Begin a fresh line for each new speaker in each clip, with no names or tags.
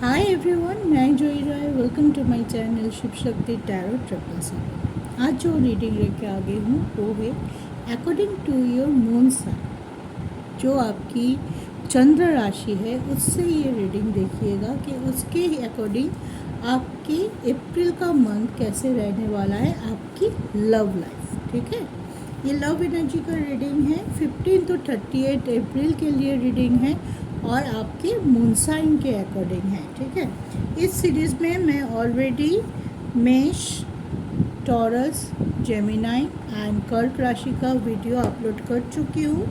हाय everyone, मैं Joy Rai. Welcome to my channel Shiv Shakti tarot triple seven. आज जो रीडिंग लेके आ गई हूँ वो है according to your moon sign. जो आपकी चंद्र राशि है उससे ये रीडिंग देखिएगा कि उसके अकॉर्डिंग आपकी अप्रैल का मंथ कैसे रहने वाला है, आपकी लव लाइफ। ठीक है, ये लव एनर्जी का रीडिंग है। 15 to 38 अप्रैल के लिए रीडिंग है और आपके मून साइन के अकॉर्डिंग है। ठीक है, इस सीरीज़ में मैं ऑलरेडी मेष, टॉरस, जेमिनाई एंड कर्क राशि का वीडियो अपलोड कर चुकी हूँ।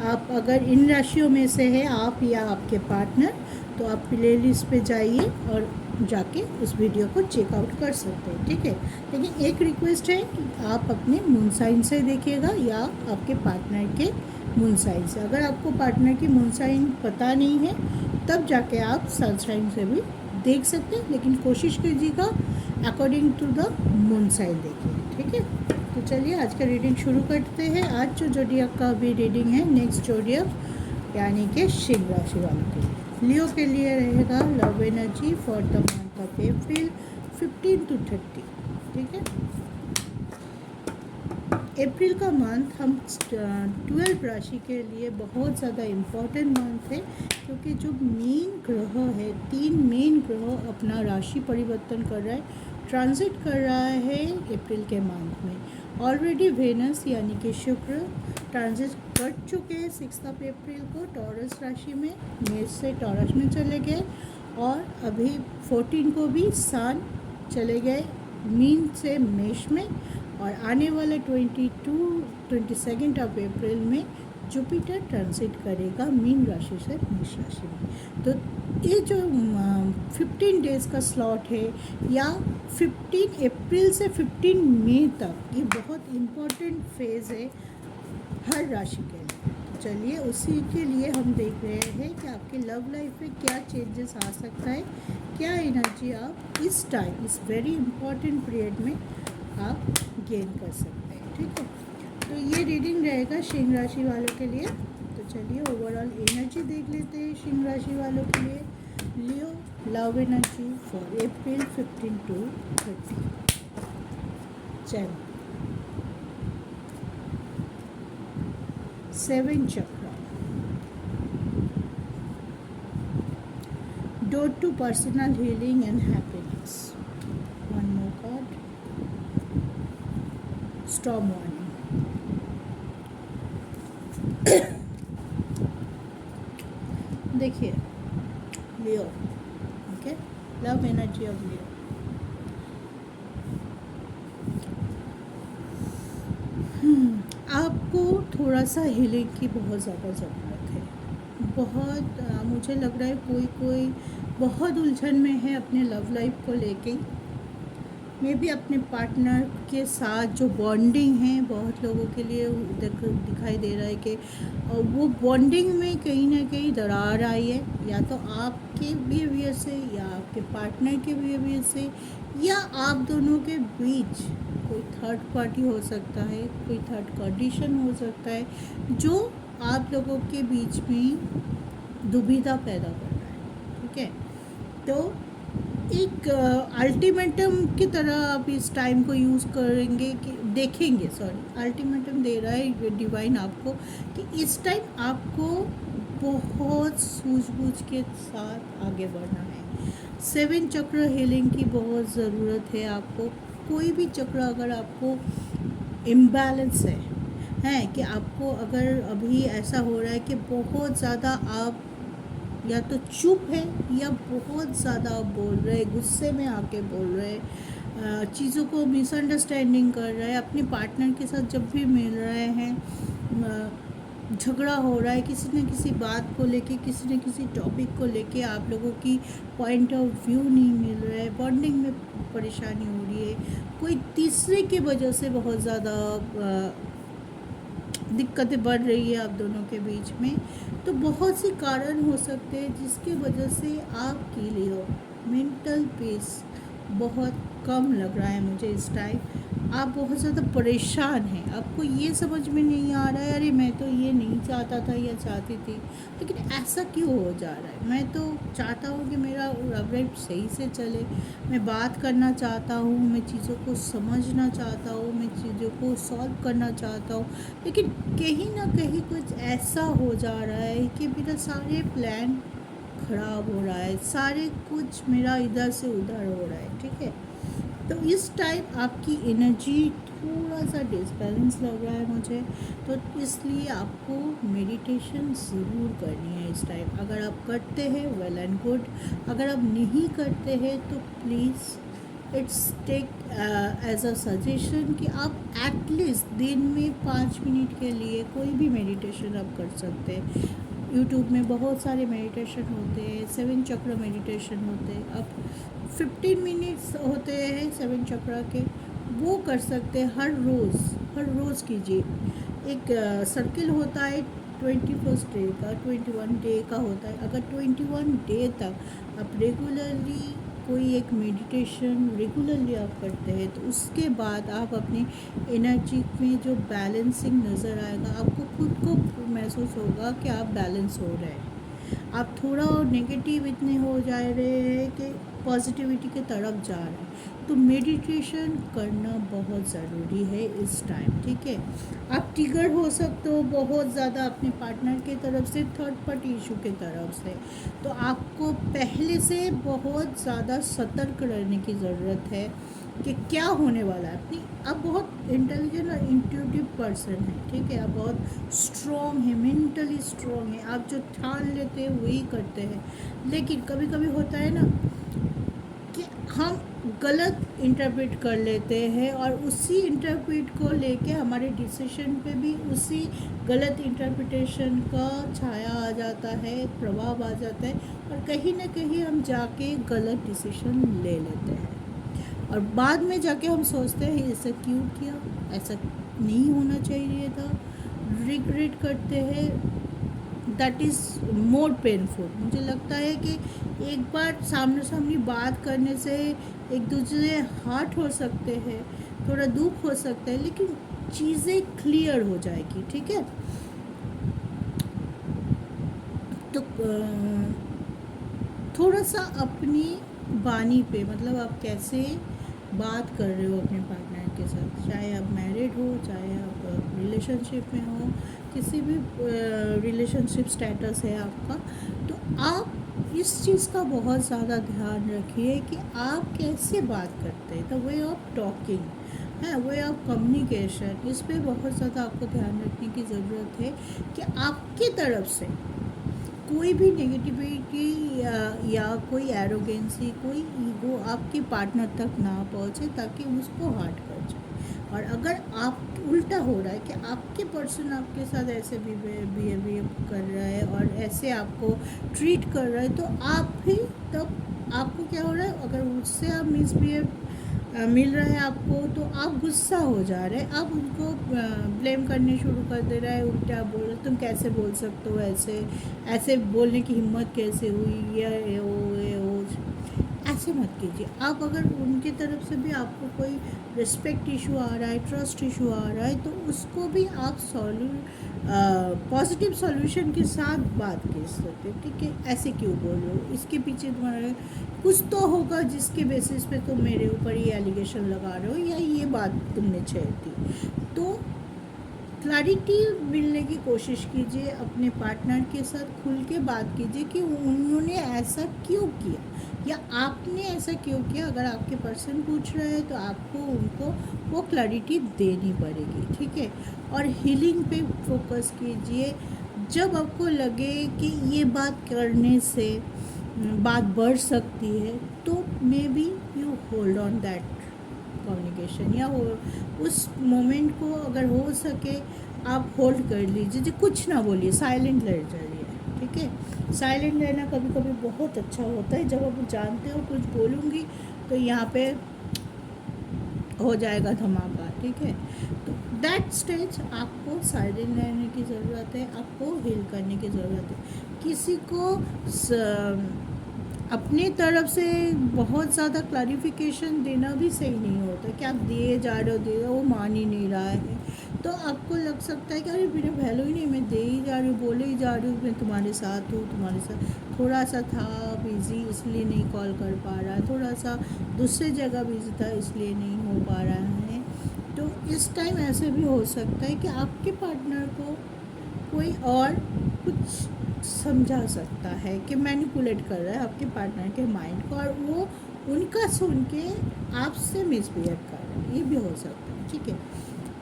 आप अगर इन राशियों में से है आप या आपके पार्टनर, तो आप प्लेलिस्ट पे जाइए और जाके उस वीडियो को चेकआउट कर सकते हैं। ठीक है, लेकिन एक रिक्वेस्ट है कि आप अपने मून साइन से देखिएगा या आपके पार्टनर के मून साइन से। अगर आपको पार्टनर की मून साइन पता नहीं है तब जाके आप सन साइन से भी देख सकते हैं, लेकिन कोशिश कीजिएगा according to the moon sign देखिए। ठीक है, तो चलिए आज का रीडिंग शुरू करते हैं। आज जो जोडियक का भी रीडिंग है, नेक्स्ट जोडियक यानी कि सिंह राशि वालों के लिए, लियो के लिए रहेगा love energy for the month of April 15 to 30। ठीक है, अप्रैल का मंथ हम 12 राशि के लिए बहुत ज़्यादा इम्पॉर्टेंट मंथ है, क्योंकि जो मेन ग्रह है, 3 मेन ग्रह अपना राशि परिवर्तन कर रहा है, ट्रांजिट कर रहा है अप्रैल के मंथ में। ऑलरेडी वेनस यानी कि शुक्र ट्रांजिट कर चुके हैं 6 अप्रैल को टॉरस राशि में, मेष से टॉरस में चले गए, और अभी 14 को भी सन चले गए मीन से मेष में, और आने वाले 22 अप्रैल में जुपिटर ट्रांसिट करेगा मीन राशि से मेष राशि में। तो ये जो 15 डेज का स्लॉट है, या 15 अप्रैल से 15 मई तक, ये बहुत इम्पोर्टेंट फेज़ है हर राशि के लिए। तो चलिए उसी के लिए हम देख रहे हैं कि आपकी लव लाइफ में क्या चेंजेस आ सकता है, क्या एनर्जी आप इस टाइम, इस वेरी इम्पॉर्टेंट पीरियड में आप गेन कर सकते हैं। ठीक है, तो ये रीडिंग रहेगा सिंह राशि वालों के लिए। तो चलिए ओवरऑल एनर्जी देख लेते हैं सिंह राशि वालों के लिए। Leo love energy for April 15 to 30। चैन 7 chakra, door to personal healing and happiness. One more card, storm warning. देखिए Leo, okay, love energy of Leo. आपको थोड़ा सा हीलिंग की बहुत ज़्यादा ज़रूरत है। बहुत मुझे लग रहा है कोई बहुत उलझन में है अपने लव लाइफ को लेके। मे भी अपने पार्टनर के साथ जो बॉन्डिंग है, बहुत लोगों के लिए दिखाई दे रहा है कि वो बॉन्डिंग में कहीं ना कहीं दरार आई है, या तो आपके बिहेवियर से या आपके पार्टनर के बिहेवियर से, या आप दोनों के बीच कोई थर्ड पार्टी हो सकता है, कोई थर्ड कंडीशन हो सकता है, जो आप लोगों के बीच में दुविधा पैदा कर रहा है। ठीक है, तो एक अल्टीमेटम की तरह आप इस टाइम को यूज़ करेंगे कि देखेंगे, अल्टीमेटम दे रहा है डिवाइन आपको कि इस टाइम आपको बहुत सूझबूझ के साथ आगे बढ़ना है। 7 चक्र हीलिंग की बहुत ज़रूरत है आपको। कोई भी चक्र अगर आपको इम्बैलेंस है कि आपको अगर अभी ऐसा हो रहा है कि बहुत ज़्यादा आप या तो चुप है या बहुत ज़्यादा आप बोल रहे, गुस्से में आके बोल रहे, चीज़ों को मिसअंडरस्टैंडिंग कर रहे हैं, अपने पार्टनर के साथ जब भी मिल रहे हैं झगड़ा हो रहा है, किसी न किसी बात को लेके, किसी न किसी टॉपिक को लेके आप लोगों की पॉइंट ऑफ व्यू नहीं मिल रहा है, बॉन्डिंग में परेशानी हो रही है, कोई तीसरे की वजह से बहुत ज़्यादा दिक्कतें बढ़ रही है आप दोनों के बीच में। तो बहुत सी कारण हो सकते हैं जिसकी वजह से आपके लिए मेंटल पीस बहुत कम लग रहा है मुझे इस टाइम। आप बहुत ज़्यादा परेशान हैं, आपको ये समझ में नहीं आ रहा है अरे मैं तो ये नहीं चाहता था या चाहती थी, लेकिन ऐसा क्यों हो जा रहा है। मैं तो चाहता हूँ कि मेरा लव लाइफ सही से चले, मैं बात करना चाहता हूँ, मैं चीज़ों को समझना चाहता हूँ, मैं चीज़ों को सॉल्व करना चाहता हूँ, लेकिन कहीं ना कहीं कुछ ऐसा हो जा रहा है कि मेरा सारे प्लान ख़राब हो रहा है, सारे कुछ मेरा इधर से उधर हो रहा है। ठीक है, तो इस टाइम आपकी एनर्जी थोड़ा सा डिसबैलेंस लग रहा है मुझे, तो इसलिए आपको मेडिटेशन ज़रूर करनी है इस टाइम। अगर आप करते हैं वेल एंड गुड, अगर आप नहीं करते हैं तो please it's take as a suggestion कि आप एटलीस्ट दिन में 5 मिनट के लिए कोई भी मेडिटेशन आप कर सकते हैं। यूट्यूब में बहुत सारे मेडिटेशन होते हैं, 7 चक्र मेडिटेशन होते हैं, अब 15 मिनट्स होते हैं 7 चक्र के, वो कर सकते हैं। हर रोज़ कीजिए। एक सर्किल होता है 21 डे का, 21 डे का होता है। अगर 21 डे तक आप रेगुलरली कोई एक मेडिटेशन रेगुलरली आप करते हैं तो उसके बाद आप अपनी एनर्जी में जो बैलेंसिंग नज़र आएगा, आपको खुद को महसूस होगा कि आप बैलेंस हो रहे हैं। आप थोड़ा और नेगेटिव इतने हो जा रहे हैं कि पॉजिटिविटी के तरफ जा रहे हैं, तो मेडिटेशन करना बहुत ज़रूरी है इस टाइम। ठीक है, आप ट्रिगर हो सकते हो बहुत ज़्यादा अपने पार्टनर के तरफ से, थर्ड पार्टी इशू के तरफ से, तो आपको पहले से बहुत ज़्यादा सतर्क रहने की ज़रूरत है कि क्या होने वाला है। अपनी आप बहुत इंटेलिजेंट और इंट्यूटिव पर्सन है। ठीक है, आप बहुत स्ट्रॉन्ग है, मेंटली स्ट्रॉन्ग है, आप जो ठान लेते हैं वही करते हैं। लेकिन कभी कभी होता है ना कि हम गलत इंटरप्रेट कर लेते हैं और उसी इंटरप्रेट को लेके हमारे डिसीजन पे भी उसी गलत इंटरप्रिटेशन का छाया आ जाता है, प्रभाव आ जाता है, और कहीं ना कहीं हम जाके गलत डिसीजन ले लेते हैं और बाद में जाके हम सोचते हैं ऐसा क्यों किया, ऐसा नहीं होना चाहिए था, रिग्रेट करते हैं। That is more painful. मुझे लगता है कि एक बार सामने सामने बात करने से एक दूसरे हार्ट हो सकते हैं, थोड़ा दुख हो सकता है, लेकिन चीज़ें क्लियर हो जाएगी। ठीक है, तो थोड़ा सा अपनी बानी पे, मतलब आप कैसे बात कर रहे हो अपने पार्टनर के साथ, चाहे आप मैरिड हो, चाहे आप रिलेशनशिप में हो, किसी भी रिलेशनशिप स्टेटस है आपका, तो आप इस चीज़ का बहुत ज़्यादा ध्यान रखिए कि आप कैसे बात करते हैं, द वे ऑफ टॉकिंग है, वे ऑफ कम्युनिकेशन, इस पर बहुत ज़्यादा आपको ध्यान रखने की ज़रूरत है कि आपकी तरफ से कोई भी नेगेटिविटी या कोई एरोगेंसी, कोई ईगो आपके पार्टनर तक ना पहुंचे, ताकि उसको हर्ट कर जाए। और अगर आप उल्टा हो रहा है कि आपके पर्सन आपके साथ ऐसे बिहेवियर कर रहा है और ऐसे आपको ट्रीट कर रहा है, तो आप भी तब आपको क्या हो रहा है, अगर उससे आप मिसबिहेव मिल रहा है आपको, तो आप गुस्सा हो जा रहे हैं, आप उनको ब्लेम करने शुरू कर दे रहा है, उल्टा बोल रहे, तुम कैसे बोल सकते हो, ऐसे ऐसे बोलने की हिम्मत कैसे हुई, ये वो ऐसे मत कीजिए। आप अगर उनकी तरफ से भी आपको कोई रिस्पेक्ट इशू आ रहा है, ट्रस्ट इशू आ रहा है, तो उसको भी आप पॉजिटिव सॉल्यूशन के साथ बात कर सकते हो। ठीक है, ऐसे क्यों बोल रहे हो, इसके पीछे तुम्हारा कुछ तो होगा जिसके बेसिस पे तुम मेरे ऊपर ये एलिगेशन लगा रहे हो या ये बात तुमने छेड़ दी। तो क्लैरिटी मिलने की कोशिश कीजिए, अपने पार्टनर के साथ खुल के बात कीजिए कि उन्होंने ऐसा क्यों किया या आपने ऐसा क्यों किया। अगर आपके पर्सन पूछ रहे हैं तो आपको उनको वो क्लैरिटी देनी पड़ेगी। ठीक है, और हीलिंग पे फोकस कीजिए। जब आपको लगे कि ये बात करने से बात बढ़ सकती है, तो may be you hold on that communication, या उस मोमेंट को अगर हो सके आप होल्ड कर लीजिए, कुछ ना बोलिए, साइलेंट रह जाइए। ठीक है, साइलेंट रहना कभी कभी बहुत अच्छा होता है। जब आप जानते हो कुछ बोलूँगी तो यहाँ पे हो जाएगा धमाका। ठीक है, तो दैट स्टेज आपको साइलेंट रहने की ज़रूरत है, आपको हील करने की ज़रूरत है। किसी को अपनी तरफ से बहुत ज़्यादा क्लैरिफिकेशन देना भी सही नहीं होता कि आप दिए जा रहे हो वो मान ही नहीं रहा है। तो आपको लग सकता है कि अरे मेरा वैल्यू ही नहीं, मैं दे ही जा रही हूँ, बोले ही जा रही हूँ, मैं तुम्हारे साथ हूँ, तुम्हारे साथ। थोड़ा सा था बिज़ी इसलिए नहीं कॉल कर पा रहा है, थोड़ा सा दूसरी जगह बिज़ी था इसलिए नहीं हो पा रहा है। तो इस टाइम ऐसे भी हो सकता है कि आपके पार्टनर को कोई और कुछ समझा सकता है कि मैनिपुलेट कर रहा है आपके पार्टनर के माइंड को, और वो उनका सुन के आपसे मिसबिहेव कर रहा है, ये भी हो सकता है। ठीक है,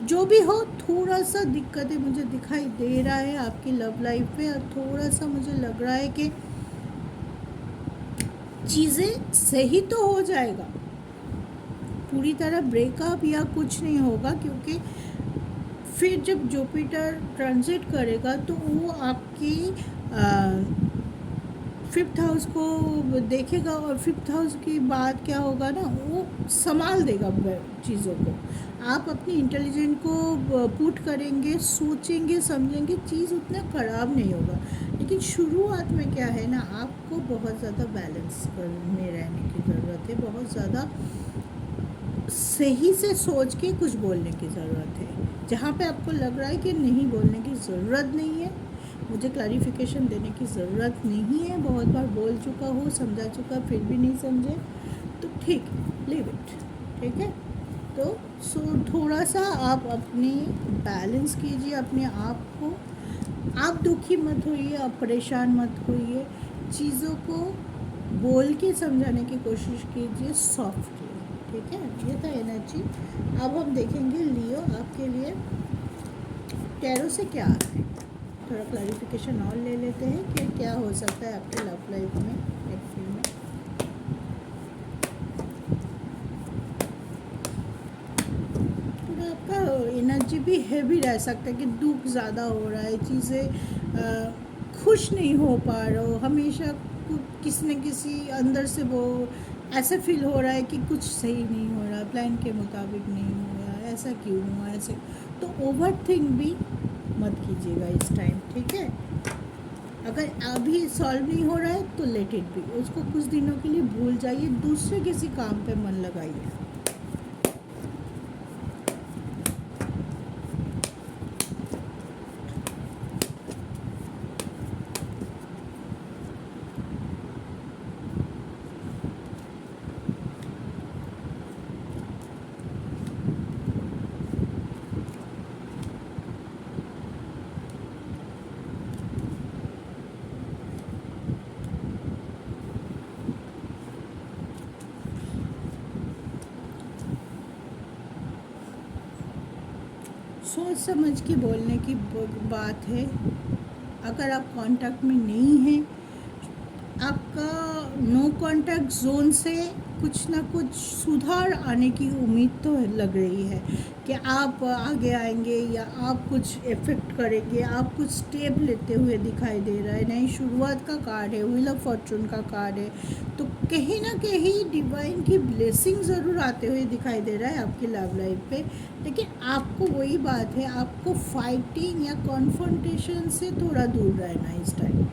जो भी हो, थोड़ा सा दिक्कतें मुझे दिखाई दे रहा है आपकी लव लाइफ में, और थोड़ा सा मुझे लग रहा है कि चीज़ें सही तो हो जाएगा, पूरी तरह ब्रेकअप या कुछ नहीं होगा, क्योंकि फिर जब जुपिटर ट्रांजिट करेगा तो वो आपकी 5th हाउस को देखेगा, और 5th हाउस की बात क्या होगा ना, वो संभाल देगा चीज़ों को। आप अपनी इंटेलिजेंट को पुट करेंगे, सोचेंगे, समझेंगे, चीज़ उतना ख़राब नहीं होगा। लेकिन शुरुआत में क्या है ना, आपको बहुत ज़्यादा बैलेंस में रहने की ज़रूरत है, बहुत ज़्यादा सही से सोच के कुछ बोलने की ज़रूरत है। जहाँ पे आपको लग रहा है कि नहीं, बोलने की ज़रूरत नहीं है, मुझे क्लैरिफिकेशन देने की ज़रूरत नहीं है, बहुत बार बोल चुका हूँ, समझा चुका, फिर भी नहीं समझे, तो ठीक है, लीव इट। ठीक है, तो थोड़ा सा आप अपनी बैलेंस कीजिए अपने आप को। आप दुखी मत होइए, आप परेशान मत होइए, चीज़ों को बोल के समझाने की कोशिश कीजिए सॉफ्टली। ठीक है, ये था एनर्जी। अब हम देखेंगे लियो आपके लिए टैरो से क्या आता है। थोड़ा क्लैरिफिकेशन और ले लेते हैं कि क्या हो सकता है आपके लव लाइफ में, एक्चुअली में। थोड़ा आपका एनर्जी भी हैवी रह सकता है कि दुख ज़्यादा हो रहा है, चीज़ें खुश नहीं हो पा रहे हो, हमेशा किसी न किसी अंदर से वो ऐसा फील हो रहा है कि कुछ सही नहीं हो रहा, प्लान के मुताबिक नहीं हो रहा, ऐसा क्यों हुआ, ऐसे। तो ओवर थिंक भी मत कीजिएगा इस टाइम। ठीक है, अगर अभी सॉल्व नहीं हो रहा है तो लेट इट बी, उसको कुछ दिनों के लिए भूल जाइए, दूसरे किसी काम पे मन लगाइए। सोच समझ के बोलने की बात है। अगर आप कांटेक्ट में नहीं हैं, आपका नो कांटेक्ट जोन से कुछ ना कुछ सुधार आने की उम्मीद तो लग रही है कि आप आगे आएंगे या आप कुछ इफेक्ट करेंगे, आप कुछ स्टेप लेते हुए दिखाई दे रहा है। नई शुरुआत का कार्ड है, व्हील ऑफ फॉर्चून का कार्ड है, तो कहीं ना कहीं डिवाइन की ब्लेसिंग ज़रूर आते हुए दिखाई दे रहा है आपकी लव लाइफ पे। लेकिन आपको वही बात है, आपको फाइटिंग या कॉन्फ्रंटेशन से थोड़ा दूर रहना इस टाइम।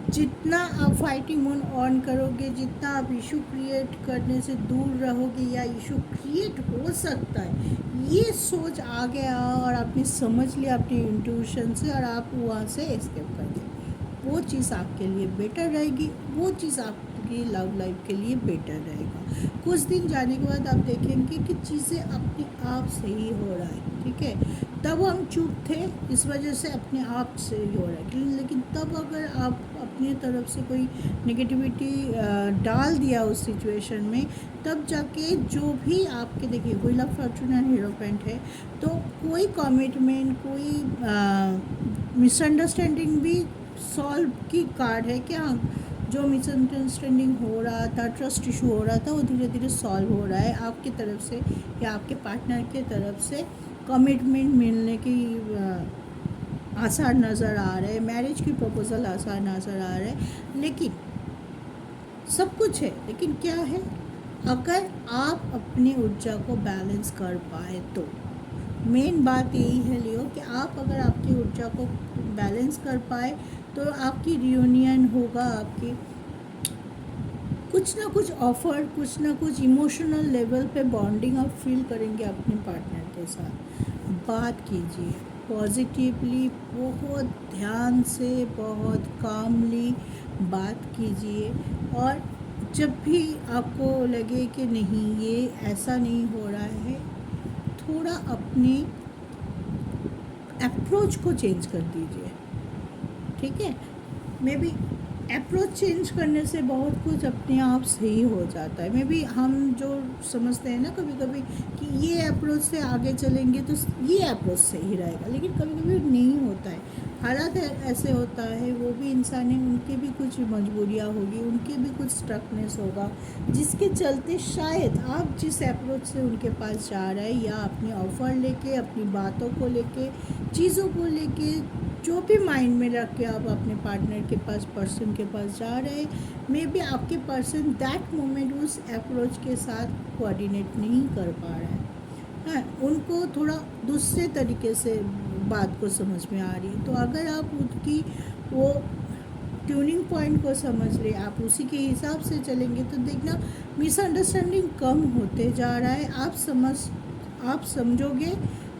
जितना आप फाइटिंग मोड ऑन करोगे, जितना आप इशू क्रिएट करने से दूर रहोगे या इशू क्रिएट हो सकता है, ये सोच आ गया और आपने समझ लिया अपनी इंट्यूशन से, और आप वहाँ से एस्केप कर गए, वो चीज़ आपके लिए बेटर रहेगी, वो चीज़ आपकी लव लाइफ के लिए बेटर रहेगा। कुछ दिन जाने के बाद आप देखेंगे कि चीज़ें अपने आप सही हो रहा है। ठीक है, तब हम चुप थे, इस वजह से अपने आप से ही हो रहा है। लेकिन तब अगर आप अपनी तरफ से कोई नेगेटिविटी डाल दिया उस सिचुएशन में, तब जाके जो भी आपके, देखिए व्हील ऑफ फॉर्चून एंड हीरोपेंट है, तो कोई कमिटमेंट, कोई मिसअंडरस्टैंडिंग भी सॉल्व की कार्ड है क्या। जो मिसअंडरस्टैंडिंग हो रहा था, ट्रस्ट इशू हो रहा था, वो धीरे धीरे सॉल्व हो रहा है आपकी तरफ से या आपके पार्टनर के तरफ से। कमिटमेंट मिलने की आसार नज़र आ रहे हैं, मैरिज की प्रपोज़ल आसार नज़र आ रहे हैं। लेकिन सब कुछ है, लेकिन क्या है, अगर आप अपनी ऊर्जा को बैलेंस कर पाए तो। मेन बात यही है लियो कि आप अगर आपकी ऊर्जा को बैलेंस कर पाए तो आपकी रियूनियन होगा आपकी कुछ ना कुछ ऑफर, कुछ ना कुछ इमोशनल लेवल पे बॉन्डिंग आप फील करेंगे अपने पार्टनर के साथ। बात कीजिए पॉजिटिवली, बहुत ध्यान से, बहुत कामली बात कीजिए। और जब भी आपको लगे कि नहीं ये ऐसा नहीं हो रहा है, थोड़ा अपने अप्रोच को चेंज कर दीजिए, ठीक है। मे बी अप्रोच चेंज करने से बहुत कुछ अपने आप सही हो जाता है। मे बी हम जो समझते हैं ना कभी कभी कि ये अप्रोच से आगे चलेंगे तो ये अप्रोच सही रहेगा, लेकिन कभी कभी नहीं होता है। हालात ऐसे होता है, वो भी इंसान है, उनके भी कुछ मजबूरियाँ होगी, उनके भी कुछ स्ट्रकनेस होगा, जिसके चलते शायद आप जिस अप्रोच से उनके पास जा रहे हैं, या अपनी ऑफ़र लेके, अपनी बातों को लेके, चीज़ों को लेके, जो भी माइंड में रख के आप अपने पार्टनर के पास, पर्सन के पास जा रहे हैं, मे बी आपके पर्सन दैट मोमेंट उस अप्रोच के साथ कोऑर्डिनेट नहीं कर पा रहा है। हाँ, उनको थोड़ा दूसरे तरीके से बात को समझ में आ रही है। तो अगर आप उनकी वो ट्यूनिंग पॉइंट को समझ रहे, आप उसी के हिसाब से चलेंगे तो देखना मिसअंडरस्टैंडिंग कम होते जा रहा है। आप समझोगे,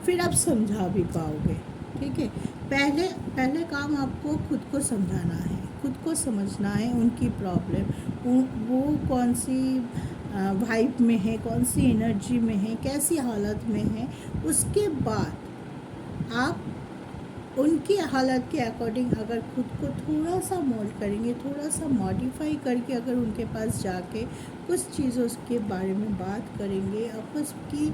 फिर आप समझा भी पाओगे, ठीक है। पहले काम आपको खुद को समझाना है, खुद को समझना है, उनकी प्रॉब्लम, वो कौन सी वाइब में है, कौन सी एनर्जी में है, कैसी हालत में है। उसके बाद आप उनकी हालत के अकॉर्डिंग अगर खुद को थोड़ा सा मोल्ड करेंगे, थोड़ा सा मॉडिफाई करके अगर उनके पास जाके कुछ चीज़ों के बारे में बात करेंगे, आपस की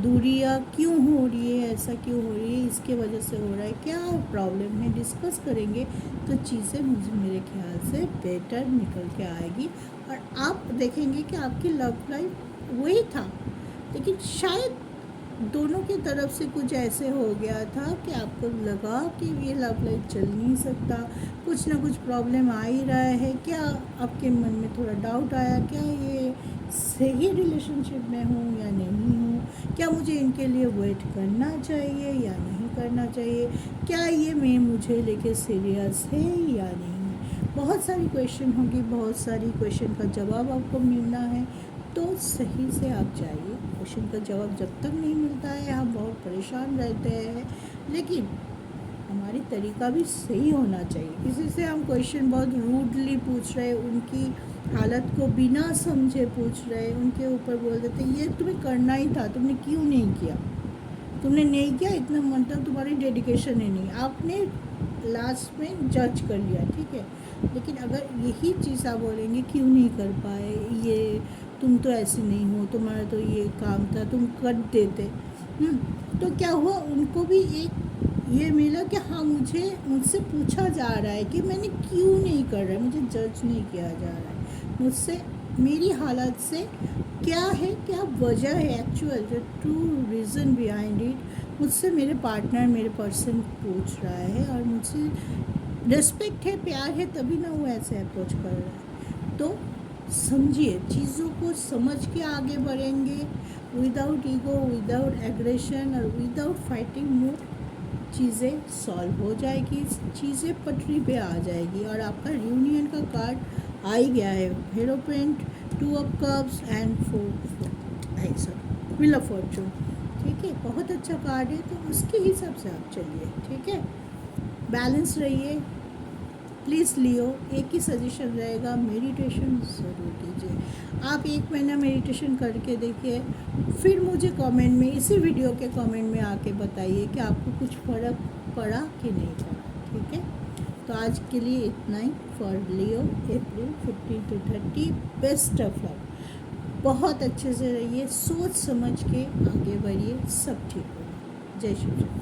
दूरियां क्यों हो रही है, ऐसा क्यों हो रही है, इसके वजह से हो रहा है, क्या प्रॉब्लम है, डिस्कस करेंगे तो चीज़ें मेरे ख्याल से बेटर निकल के आएगी। और आप देखेंगे कि आपकी लव लाइफ वही था, लेकिन शायद दोनों की तरफ से कुछ ऐसे हो गया था कि आपको लगा कि ये लव लाइफ चल नहीं सकता, कुछ ना कुछ प्रॉब्लम आ ही रहा है। क्या आपके मन में थोड़ा डाउट आया, क्या ये सही रिलेशनशिप में हूँ या नहीं हूँ, क्या मुझे इनके लिए वेट करना चाहिए या नहीं करना चाहिए, क्या ये मैं मुझे लेके सीरियस है या नहीं। बहुत सारी क्वेश्चन होंगी, बहुत सारी क्वेश्चन का जवाब आपको मिलना है, तो सही से आप जाइए। क्वेश्चन का जवाब जब तक नहीं मिलता है हम बहुत परेशान रहते हैं, लेकिन हमारी तरीका भी सही होना चाहिए। किसी से हम क्वेश्चन बहुत रूडली पूछ रहे, उनकी हालत को बिना समझे पूछ रहे, उनके ऊपर बोल देते ये तुम्हें करना ही था, तुमने क्यों नहीं किया, तुमने नहीं किया, इतना मतलब तुम्हारी डेडिकेशन ही नहीं, आपने लास्ट में जज कर लिया, ठीक है। लेकिन अगर यही चीज़ आप बोलेंगे क्यों नहीं कर पाए, ये तुम तो ऐसे नहीं हो, तुम्हारा तो ये काम था, तुम कर देते, तो क्या हुआ, उनको भी एक ये मिला कि हाँ मुझसे पूछा जा रहा है कि मैंने क्यों नहीं कर रहा है, मुझे जज नहीं किया जा रहा है, मुझसे मेरी हालत से क्या है, क्या वजह है, एक्चुअल जो ट्रू रीज़न बिहाइंड इट, मुझसे मेरे पार्टनर, मेरे पर्सन पूछ रहा है, और मुझसे रिस्पेक्ट है, प्यार है, तभी ना वो ऐसे अप्रोच कर रहा है। तो समझिए, चीज़ों को समझ के आगे बढ़ेंगे, विदाउट ईगो, विदाउट एग्रेशन और विदाउट फाइटिंग मूड, चीज़ें सॉल्व हो जाएगी, चीज़ें पटरी पे आ जाएगी। और आपका रियूनियन का कार्ड आ ही गया है, हेरोपेंट, 2 of cups and 4 wheel of Fortune, ठीक है। बहुत अच्छा कार्ड है, तो उसके हिसाब से आप चलिए, ठीक है। बैलेंस रहिए प्लीज़ लियो। एक ही सजेशन रहेगा, मेडिटेशन ज़रूर कीजिए। आप 1 महीना मेडिटेशन करके देखिए, फिर मुझे कमेंट में, इसी वीडियो के कमेंट में आके बताइए कि आपको कुछ फ़र्क पड़ा कि नहीं पड़ा, ठीक है। तो आज के लिए इतना ही। For Leo April 15 to 30, best of luck. बहुत अच्छे से रहिए, सोच समझ के आगे बढ़िए, सब ठीक होगा। जय श्री राम।